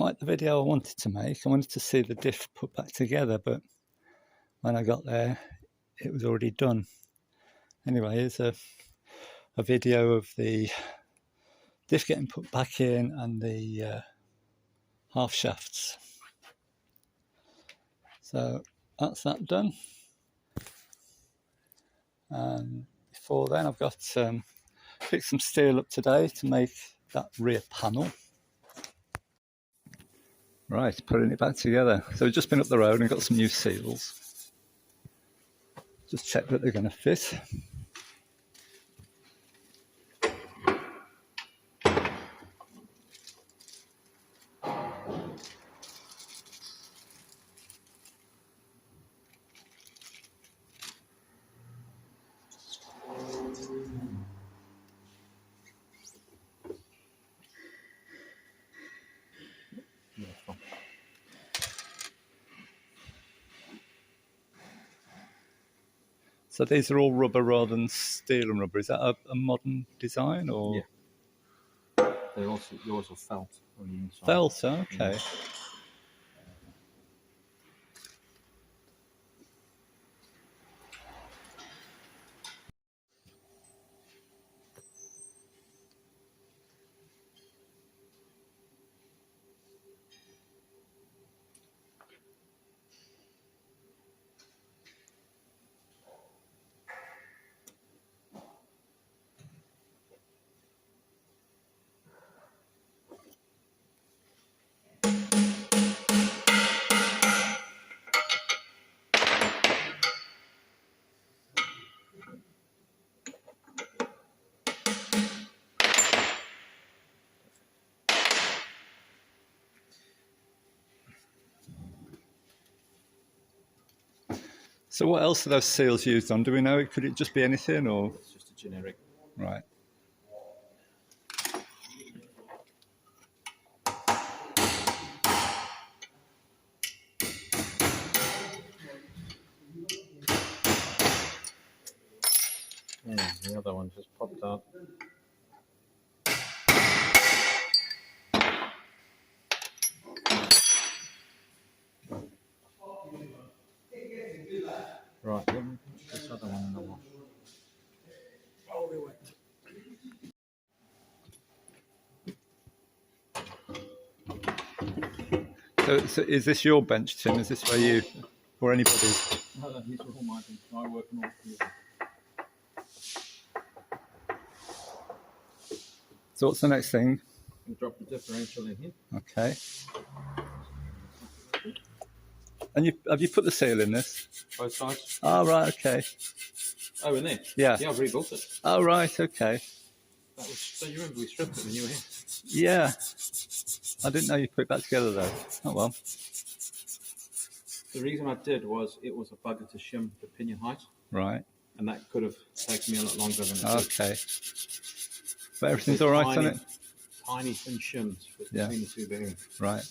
quite the video I wanted to make. I wanted to see the diff put back together, but when I got there, it was already done. Anyway, here's a video of the diff getting put back in and the half shafts. So that's that done. And before then, I've got picked some steel up today to make that rear panel. Right, putting it back together. So we've just been up the road and got some new seals. Just check that they're going to fit. So these are all rubber rather than steel and rubber. Is that a modern design, or? Yeah. They're also yours are felt on the inside. Felt, okay. Yeah. So what else are those seals used on? Do we know? Could it just be anything, or? It's just a generic. Right. Yeah, the other one just popped out. Right, let me put this other one in the wash. So is this your bench, Tim? Is this where you, or anybody's? No, these are all my things. I work on all three of them. So what's the next thing? We'll drop the differential in here. Okay. And have you put the seal in this? Both sides. Oh, right, okay. Oh, in there? Yeah. Yeah, I've rebuilt it. Oh, right, okay. That was, so you remember we stripped it when you were here? Yeah. I didn't know you put it back together, though. Oh, well. The reason I did was it was a bugger to shim the pinion height. Right. And that could have taken me a lot longer than it did. Okay. But everything's all right on it? Tiny thin shims between the two bearings. Right.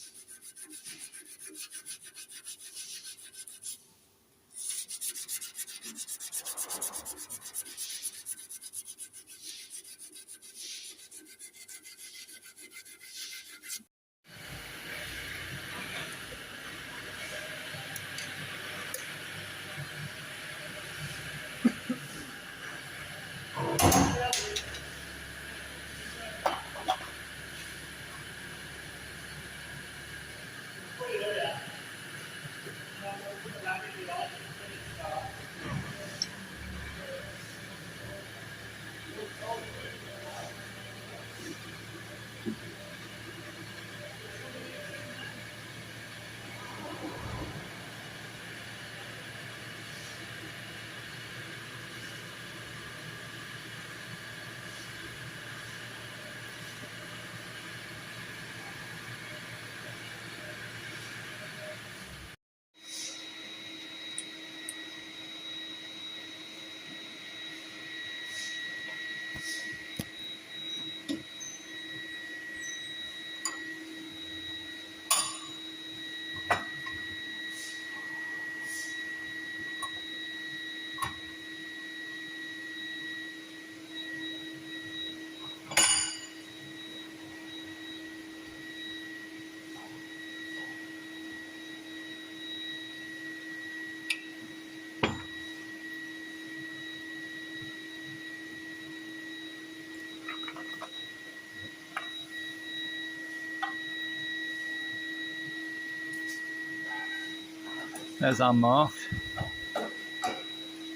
There's our mark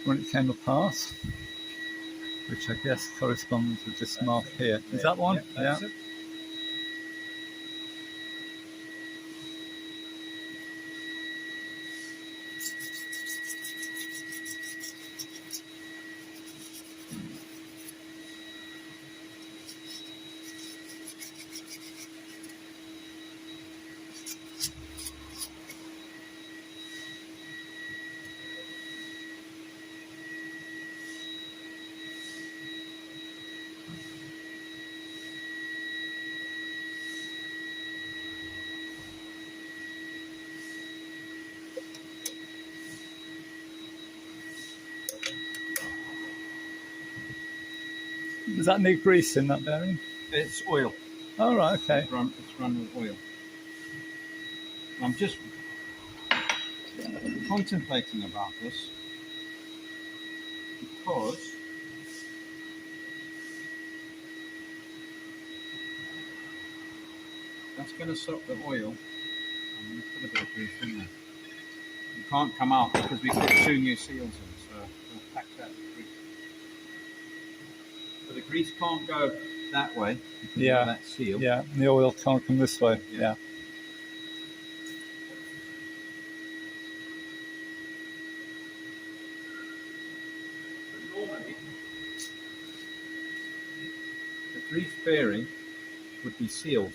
when it came apart, which I guess corresponds with this mark here. Is that one? Yeah. It. Does that need grease in that bearing? It's oil. Oh, right, okay. It's run with oil. I'm just contemplating about this because that's going to soak the oil. I'm going to put a bit of grease in there. You can't come out because we put 2 new seals in, so we'll pack that with grease. So the grease can't go that way because of that seal. Yeah, and the oil can't come this way. Yeah. But normally, the grease bearing would be sealed.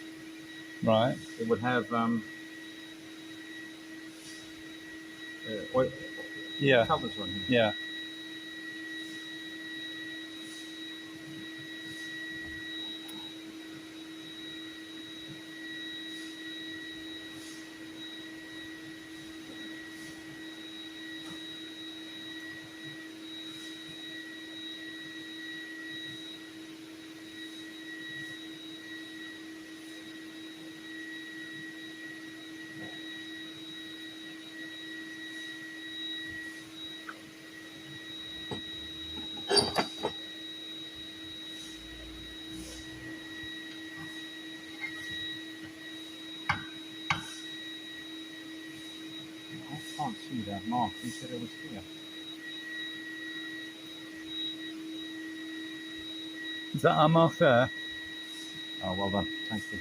Right. It would have oil covers on here. Yeah. I can't see that mark. You said it was here. Is that our mark there? Oh, well done. Thank you.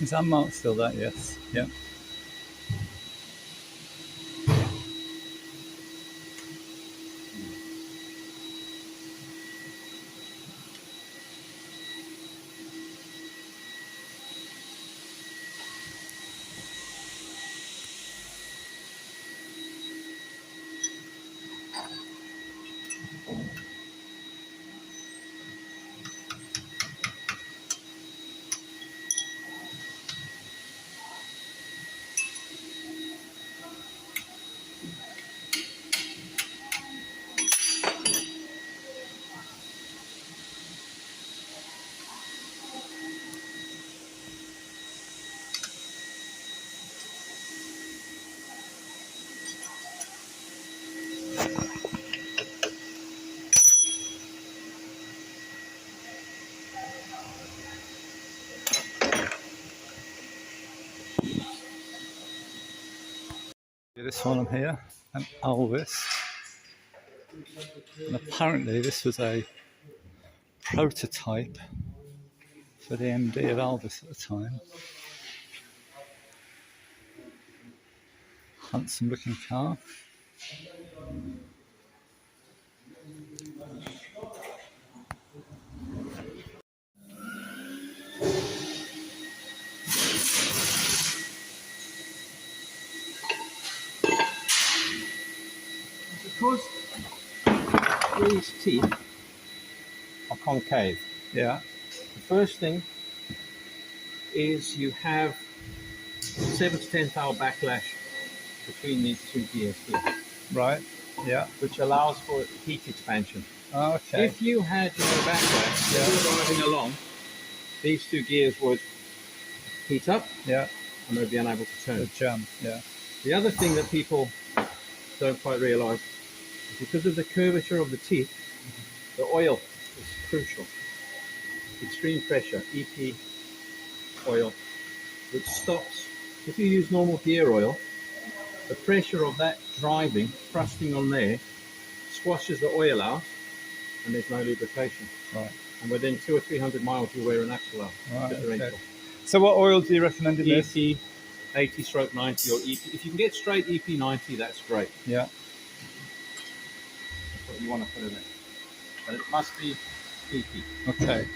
Is our mark still there? Yes. Yeah. This one on here, an Alvis, and apparently this was a prototype for the MD of Alvis at the time. Handsome looking car. Because these teeth are concave. Yeah. The first thing is you have 7 to 10 thou backlash between these two gears here, Right. Yeah. which allows for heat expansion. Okay. If you had no backlash, you were driving along, these two gears would heat up, Yeah. and they'd be unable to turn. The jam. Yeah. The other thing that people don't quite realise is because of the curvature of the teeth, the oil is crucial. Extreme pressure, EP oil, which stops. If you use normal gear oil, the pressure of that driving, thrusting on there, squashes the oil out, and there's no lubrication. Right. And within 200 or 300 miles, you wear an axle out. Right. Differential. Okay. So what oil do you recommend in this? EP 80/90 or EP. If you can get straight EP 90, that's great. Yeah. That's what you want to put in it. But it must be EP. Okay.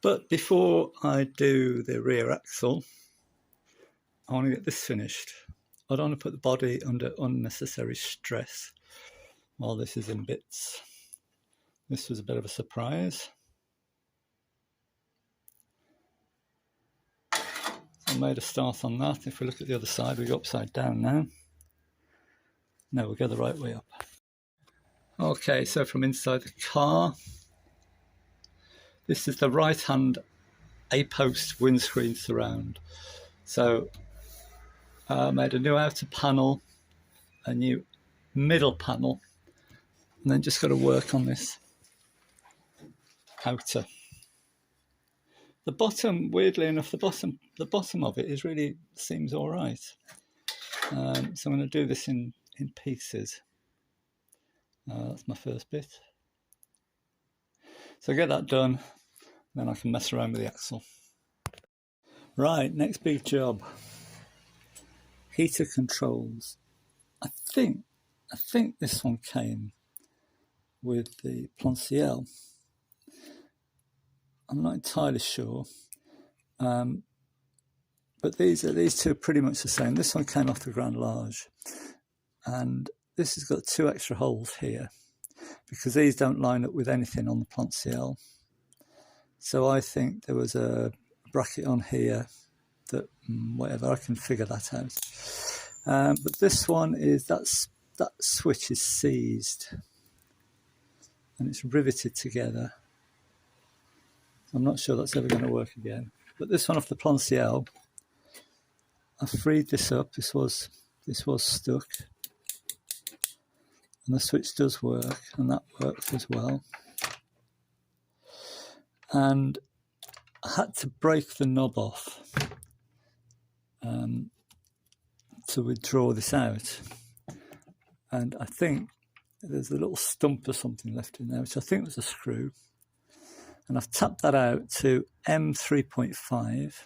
But before I do the rear axle, I want to get this finished. I don't want to put the body under unnecessary stress while this is in bits. This was a bit of a surprise. So I made a start on that. If we look at the other side, we go upside down now. No, we'll go the right way up. Okay, so from inside the car, this is the right-hand A-post windscreen surround. So I made a new outer panel, a new middle panel, and then just got to work on this outer. The bottom, weirdly enough, the bottom of it is really seems all right. So I'm going to do this in pieces. That's my first bit. So get that done, then I can mess around with the axle. Right, next big job. Heater controls. I think this one came with the Plan CL. I'm not entirely sure, but these two are pretty much the same. This one came off the Grand Large, and this has got 2 extra holes here because these don't line up with anything on the Plan CL. So I think there was a bracket on here that whatever, I can figure that out. But this one is that switch is seized and it's riveted together. I'm not sure that's ever going to work again. But this one off the Plan CL, I freed this up. This was stuck, and the switch does work, and that works as well. And I had to break the knob off to withdraw this out. And I think there's a little stump or something left in there, which I think was a screw. And I've tapped that out to M3.5,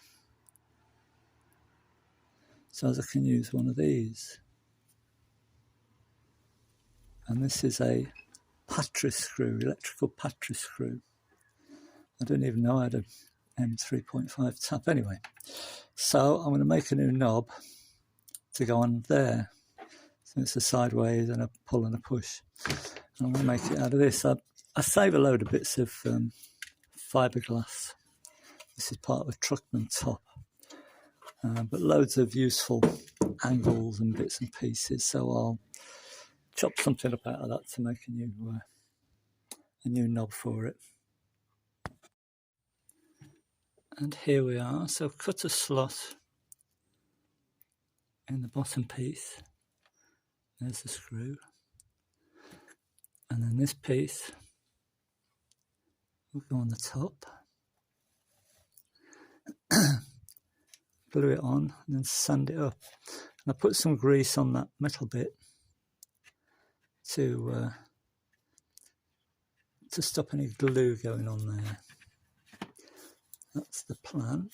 so as I can use one of these. And this is a Patris screw, electrical Patris screw. I don't even know how to M3.5 tap anyway. So I'm going to make a new knob to go on there. So it's a sideways and a pull and a push. I'm going to make it out of this. I save a load of bits of fiberglass. This is part of a Truckman top, but loads of useful angles and bits and pieces. So I'll chop something up out of that to make a new knob for it. And here we are. So cut a slot in the bottom piece. There's the screw, and then this piece will go on the top. glue it on and then sand it up. And I put some grease on that metal bit to stop any glue going on there. That's the plan.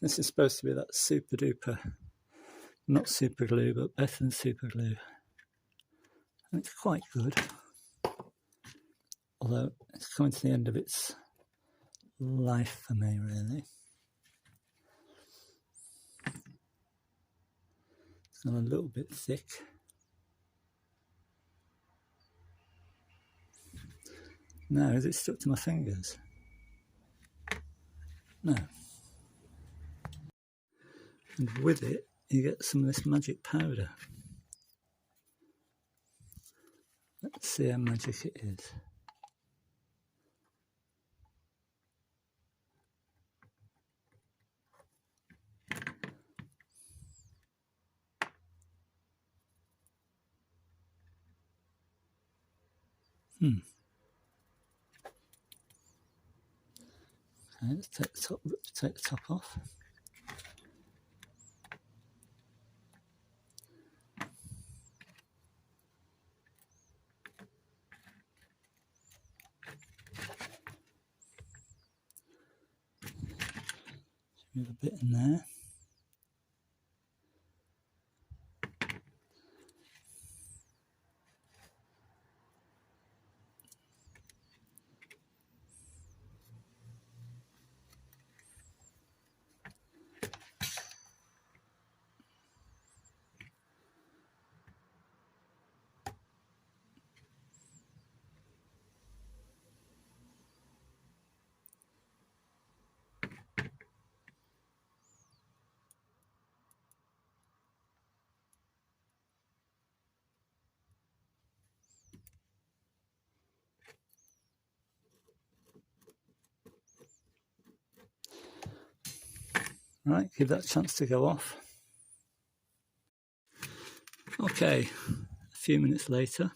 This is supposed to be that super duper, not super glue, but better than super glue. And it's quite good, although it's coming to the end of its life for me, really. It's gone a little bit thick. Now, is it stuck to my fingers? No. And with it, you get some of this magic powder. Let's see how magic it is. Okay, let's take the top off. Move a bit in there. Right, give that a chance to go off. Okay, a few minutes later,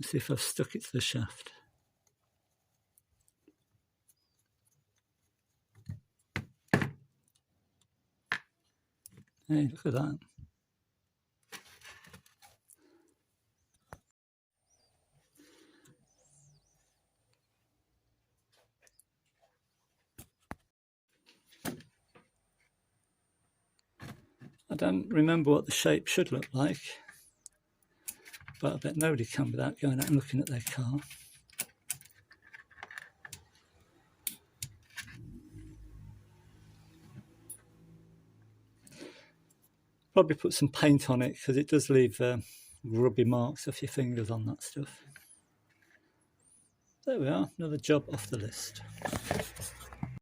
let's see if I've stuck it to the shaft. Hey, look at that. I don't remember what the shape should look like, but I bet nobody can without going out and looking at their car. Probably put some paint on it because it does leave grubby marks off your fingers on that stuff. There we are, another job off the list.